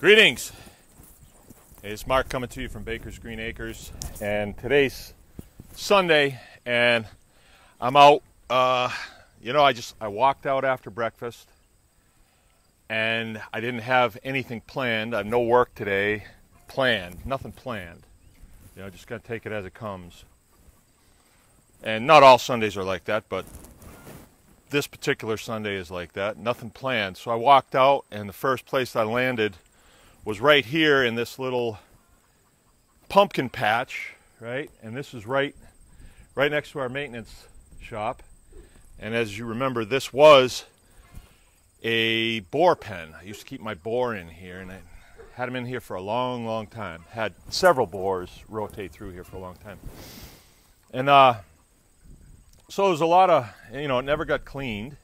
Greetings. Hey, it's Mark coming to you from Baker's Green Acres, and today's Sunday, and I'm out. I walked out after breakfast, and I didn't have anything planned. I have no work today planned, nothing planned. Just gonna take it as it comes. And not all Sundays are like that, but this particular Sunday is like that. Nothing planned. So I walked out, and the first place I landed was right here in this little pumpkin patch, right? And this is right next to our maintenance shop. And as you remember, this was a boar pen. I used to keep my boar in here, and I had them in here for a long, long time. Had several boars rotate through here for a long time. And so there's a lot of, it never got cleaned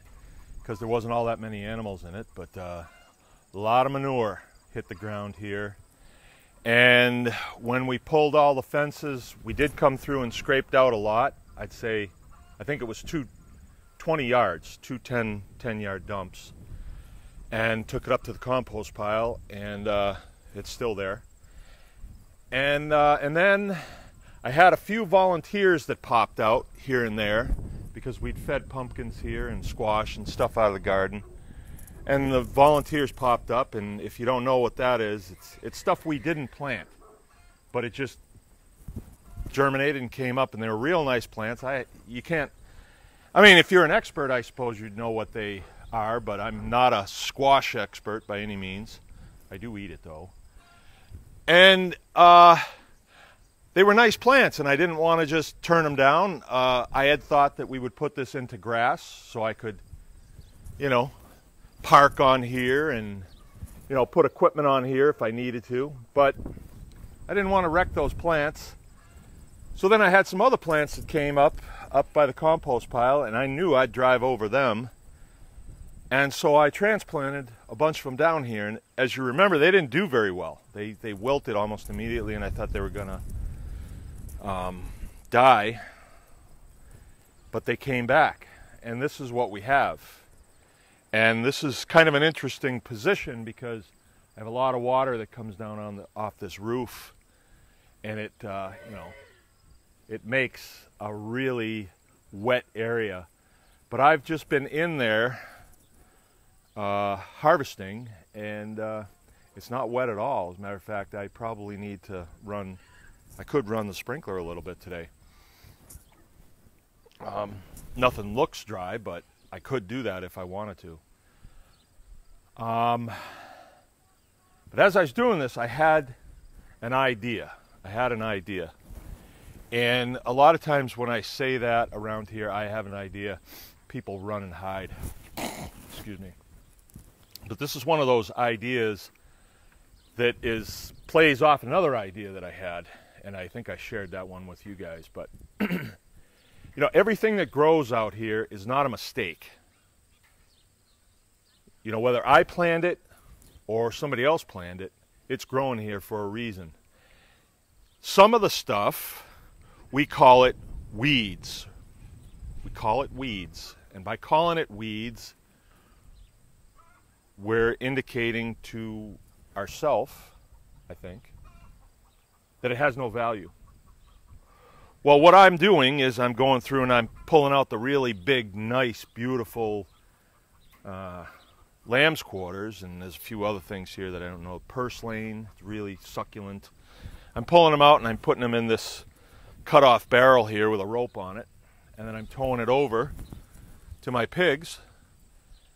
because there wasn't all that many animals in it, but a lot of manure hit the ground here. And when we pulled all the fences, we did come through and scraped out a lot. I think it was 20 yards, two 10-yard dumps, and took it up to the compost pile, and it's still there. And then I had a few volunteers that popped out here and there because we'd fed pumpkins here and squash and stuff out of the garden. And the volunteers popped up, and if you don't know what that is, it's stuff we didn't plant, but it just germinated and came up, and they were real nice plants. If you're an expert, I suppose you'd know what they are, but I'm not a squash expert by any means. I do eat it though. And they were nice plants, and I didn't want to just turn them down. I had thought that we would put this into grass so I could, park on here and, put equipment on here if I needed to. But I didn't want to wreck those plants. So then I had some other plants that came up by the compost pile, and I knew I'd drive over them. And so I transplanted a bunch of them down here. And as you remember, they didn't do very well. They wilted almost immediately, and I thought they were going to die. But they came back, and this is what we have. And this is kind of an interesting position because I have a lot of water that comes down off this roof, and it makes a really wet area. But I've just been in there harvesting, and it's not wet at all. As a matter of fact, I probably need to I could run the sprinkler a little bit today. Nothing looks dry, but I could do that if I wanted to. But as I was doing this, I had an idea. And a lot of times when I say that around here, I have an idea, people run and hide. Excuse me. But this is one of those ideas that plays off another idea that I had, and I think I shared that one with you guys. But everything that grows out here is not a mistake. Whether I planned it or somebody else planned it, it's growing here for a reason. Some of the stuff, we call it weeds. And by calling it weeds, we're indicating to ourselves, I think, that it has no value. Well, what I'm doing is I'm going through and I'm pulling out the really big, nice, beautiful lamb's quarters, and there's a few other things here that I don't know. Purslane, it's really succulent. I'm pulling them out and I'm putting them in this cut-off barrel here with a rope on it, and then I'm towing it over to my pigs,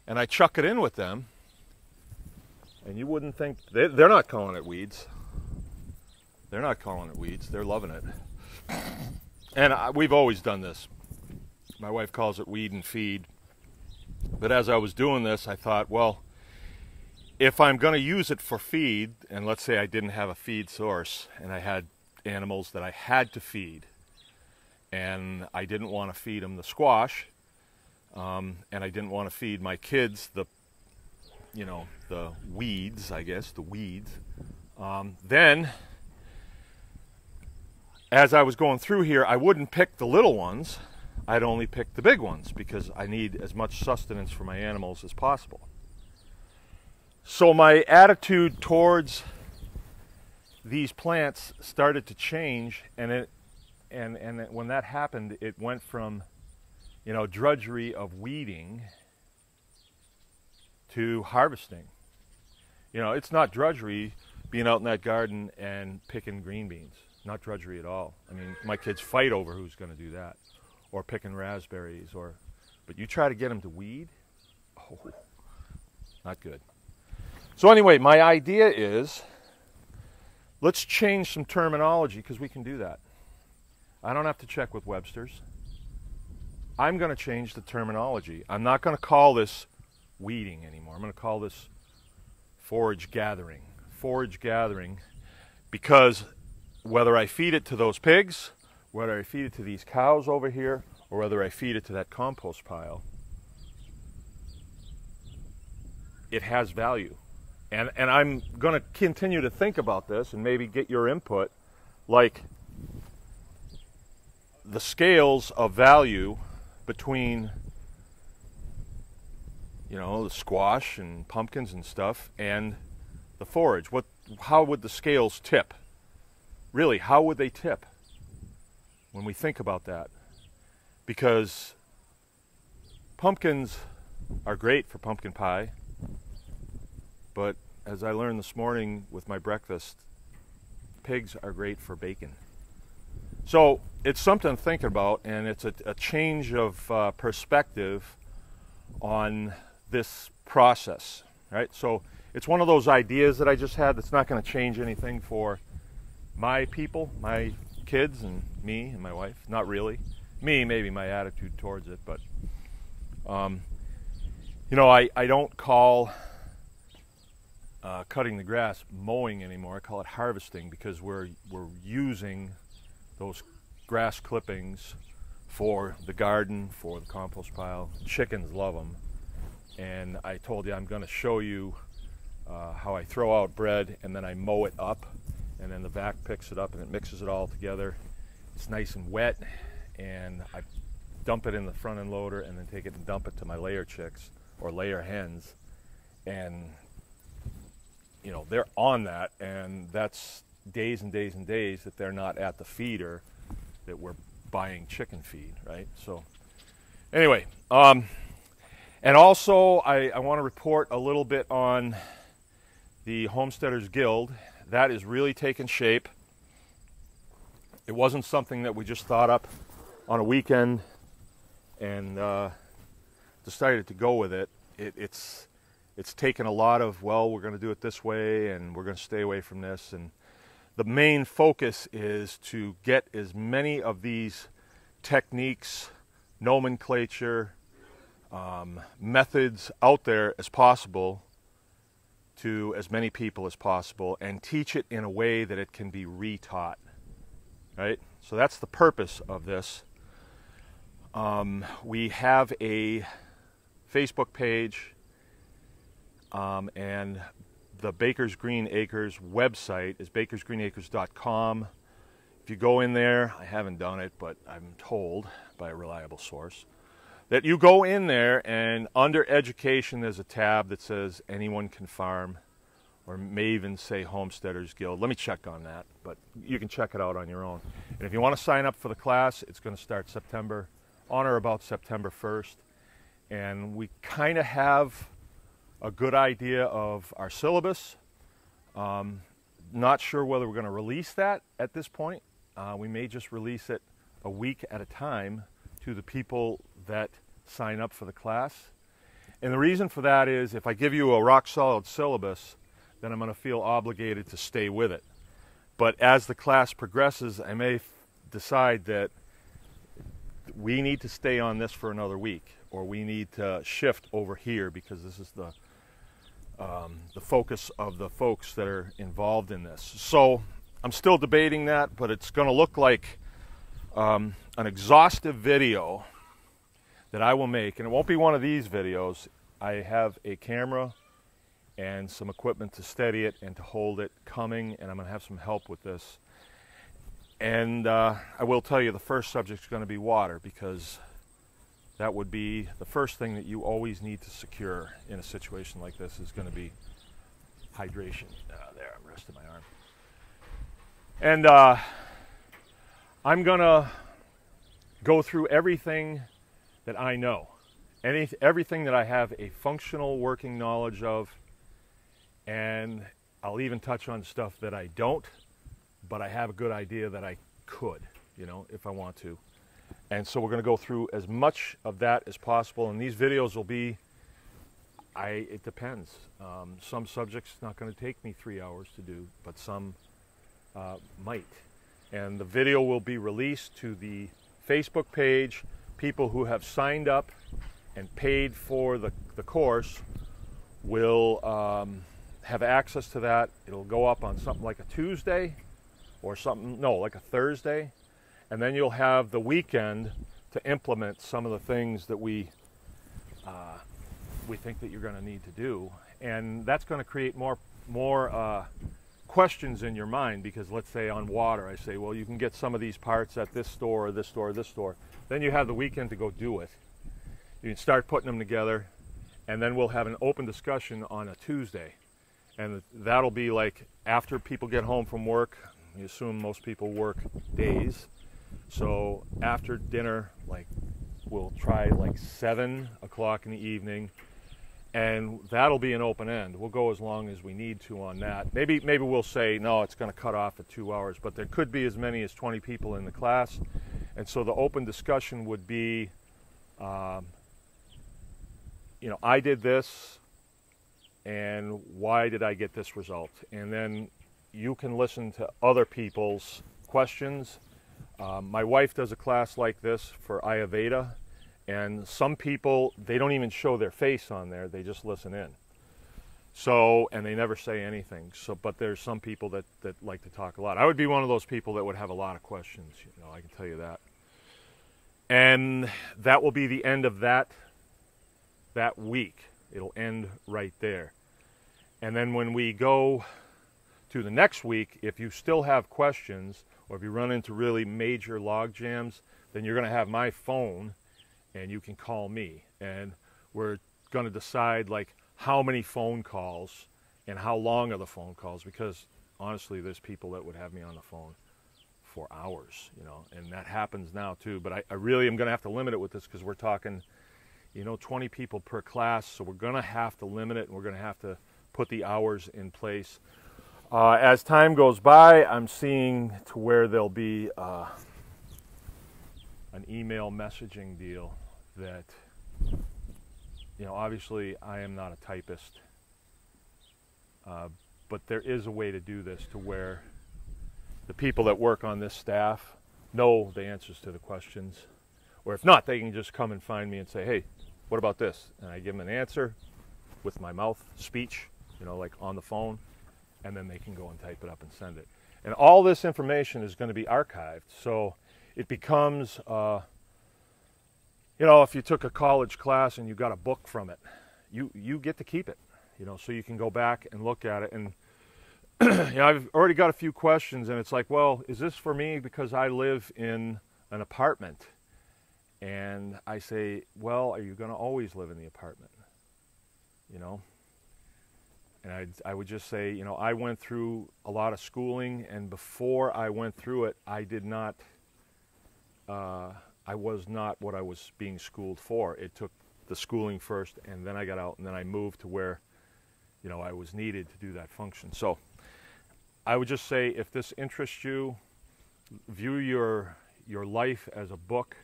and I chuck it in with them. And you wouldn't think, they're not calling it weeds. They're not calling it weeds. They're loving it. And we've always done this. My wife calls it weed and feed. But as I was doing this, I thought, well, if I'm going to use it for feed, and let's say I didn't have a feed source, and I had animals that I had to feed, and I didn't want to feed them the squash, and I didn't want to feed my kids the weeds, I guess, then as I was going through here, I wouldn't pick the little ones. I'd only pick the big ones because I need as much sustenance for my animals as possible. So my attitude towards these plants started to change, and when that happened, it went from, you know, drudgery of weeding to harvesting. You know, it's not drudgery being out in that garden and picking green beans. Not drudgery at all. I mean, my kids fight over who's going to do that, or picking raspberries, but you try to get them to weed, oh, not good. So anyway, my idea is, let's change some terminology, because we can do that. I don't have to check with Webster's. I'm going to change the terminology. I'm not going to call this weeding anymore. I'm going to call this forage gathering. Forage gathering, because whether I feed it to those pigs, whether I feed it to these cows over here, or whether I feed it to that compost pile, it has value. And I'm going to continue to think about this and maybe get your input, like the scales of value between, you know, the squash and pumpkins and stuff and the forage. How would the scales tip? Really, how would they tip when we think about that? Because pumpkins are great for pumpkin pie, but as I learned this morning with my breakfast, pigs are great for bacon. So it's something to think about, and it's a change of perspective on this process, right? So it's one of those ideas that I just had that's not going to change anything for my people, my kids, and me and my wife. Not really. Me, maybe my attitude towards it, but you know, I don't call cutting the grass mowing anymore. I call it harvesting, because we're using those grass clippings for the garden, for the compost pile. Chickens love them, and I told you I'm going to show you how I throw out bread and then I mow it up, and then the vac picks it up and it mixes it all together. It's nice and wet, and I dump it in the front end loader and then take it and dump it to my layer chicks or layer hens, and you know, they're on that, and that's days and days and days that they're not at the feeder that we're buying chicken feed, right? So anyway, and also I want to report a little bit on the Homesteaders Guild. That is really taking shape. It wasn't something that we just thought up on a weekend and decided to go with it. It's taken a lot of, well, we're going to do it this way and we're going to stay away from this. And the main focus is to get as many of these techniques, nomenclature, methods out there as possible to as many people as possible, and teach it in a way that it can be retaught, right? So that's the purpose of this. We have a Facebook page, and the Baker's Green Acres website is bakersgreenacres.com. If you go in there, I haven't done it, but I'm told by a reliable source that you go in there, and under education there's a tab that says anyone can farm, or may even say Homesteaders Guild. Let me check on that, but you can check it out on your own. And if you want to sign up for the class, it's going to start on or about September 1st. And we kind of have a good idea of our syllabus. Not sure whether we're going to release that at this point. We may just release it a week at a time to the people that sign up for the class. And the reason for that is, if I give you a rock solid syllabus, then I'm going to feel obligated to stay with it. But as the class progresses, I may decide that we need to stay on this for another week, or we need to shift over here, because this is the focus of the folks that are involved in this. So I'm still debating that, but it's going to look like an exhaustive video that I will make, and it won't be one of these videos. I have a camera and some equipment to steady it and to hold it coming, and I'm going to have some help with this. And I will tell you, the first subject is going to be water, because that would be the first thing that you always need to secure in a situation like this, is going to be hydration. There, I'm resting my arm. And I'm gonna go through everything that I know, everything that I have a functional working knowledge of, and I'll even touch on stuff that I don't, but I have a good idea that I could, you know, if I want to. And so we're going to go through as much of that as possible, and these videos will be, it depends. Some subjects not going to take me 3 hours to do, but some might. And the video will be released to the Facebook page. People who have signed up and paid for the course will have access to that. It'll go up on something like a Tuesday or something, no, like a Thursday. And then you'll have the weekend to implement some of the things that we think that you're going to need to do. And that's going to create more questions in your mind, because let's say on water, I say, well, you can get some of these parts at this store or this store or this store. Then you have the weekend to go do it. You can start putting them together, and then we'll have an open discussion on a Tuesday. And that'll be like after people get home from work. We assume most people work days. So after dinner, like we'll try like 7 o'clock in the evening, and that'll be an open end. We'll go as long as we need to on that. Maybe we'll say, no, it's going to cut off at 2 hours, but there could be as many as 20 people in the class. And so the open discussion would be, you know, I did this, and why did I get this result? And then you can listen to other people's questions. My wife does a class like this for Ayurveda, and some people, they don't even show their face on there, they just listen in. So, and they never say anything. So, but there's some people that like to talk a lot. I would be one of those people that would have a lot of questions, you know, I can tell you that. And that will be the end of that week. It'll end right there. And then when we go to the next week, if you still have questions, or if you run into really major log jams, then you're going to have my phone, and you can call me. And we're going to decide like how many phone calls and how long are the phone calls, because honestly, there's people that would have me on the phone for hours, you know, and that happens now too. But I really am going to have to limit it with this, because we're talking, you know, 20 people per class, so we're going to have to limit it, and we're going to have to put the hours in place. As time goes by, I'm seeing to where there'll be an email messaging deal that, you know, obviously I am not a typist, but there is a way to do this to where the people that work on this staff know the answers to the questions, or if not, they can just come and find me and say, hey, what about this? And I give them an answer with my mouth, speech, you know, like on the phone, and then they can go and type it up and send it. And all this information is going to be archived, so it becomes, you know, if you took a college class and you got a book from it, you get to keep it, you know, so you can go back and look at it. And you know, I've already got a few questions, and it's like, well, is this for me because I live in an apartment? And I say, well, are you going to always live in the apartment? You know? And I would just say, you know, I went through a lot of schooling, and before I went through it, I was not what I was being schooled for. It took the schooling first, and then I got out, and then I moved to where, you know, I was needed to do that function. So I would just say, if this interests you, view your life as a book,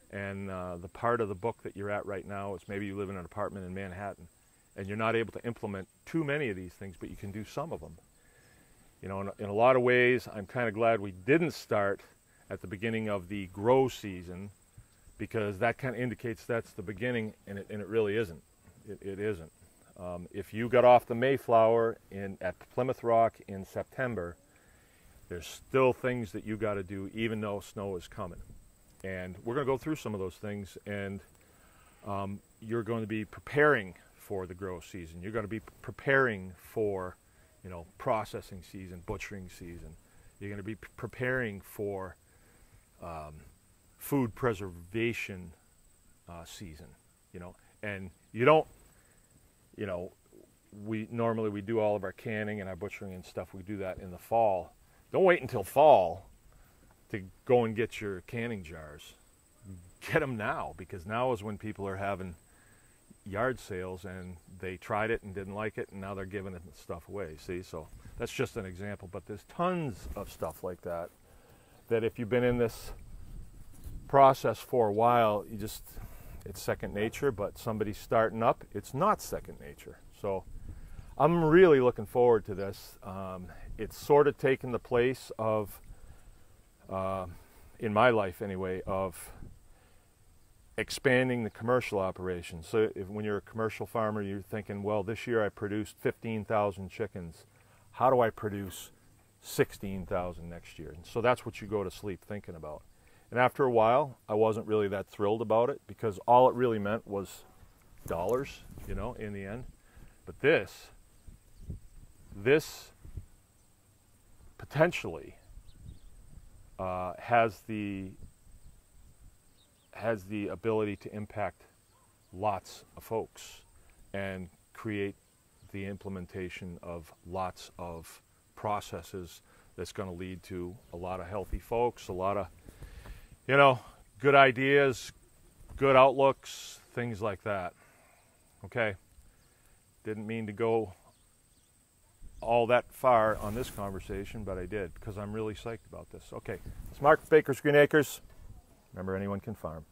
and the part of the book that you're at right now is maybe you live in an apartment in Manhattan, and you're not able to implement too many of these things, but you can do some of them. You know, in a lot of ways, I'm kind of glad we didn't start at the beginning of the grow season, because that kind of indicates that's the beginning, and it really isn't. It isn't. If you got off the Mayflower at Plymouth Rock in September, there's still things that you got to do even though snow is coming. And we're going to go through some of those things, and you're going to be preparing for the grow season. You're going to be preparing for, you know, processing season, butchering season. You're going to be preparing for food preservation season, you know. And you don't, you know, we normally do all of our canning and our butchering and stuff. We do that in the fall. Don't wait until fall to go and get your canning jars. Get them now, because now is when people are having yard sales and they tried it and didn't like it, and now they're giving it stuff away. See, so that's just an example, but there's tons of stuff like that, that if you've been in this process for a while, it's second nature. But somebody starting up, it's not second nature. So I'm really looking forward to this. It's sort of taken the place of, in my life anyway, of expanding the commercial operation. So when you're a commercial farmer, you're thinking, well, this year I produced 15,000 chickens. How do I produce 16,000 next year? And so that's what you go to sleep thinking about. And after a while, I wasn't really that thrilled about it, because all it really meant was dollars, you know, in the end. But this potentially has the ability to impact lots of folks and create the implementation of lots of processes that's going to lead to a lot of healthy folks, a lot of, you know, good ideas, good outlooks, things like that. Okay, didn't mean to go all that far on this conversation, but I did, because I'm really psyched about this. Okay, it's Mark, Baker's Green Acres. Remember, anyone can farm.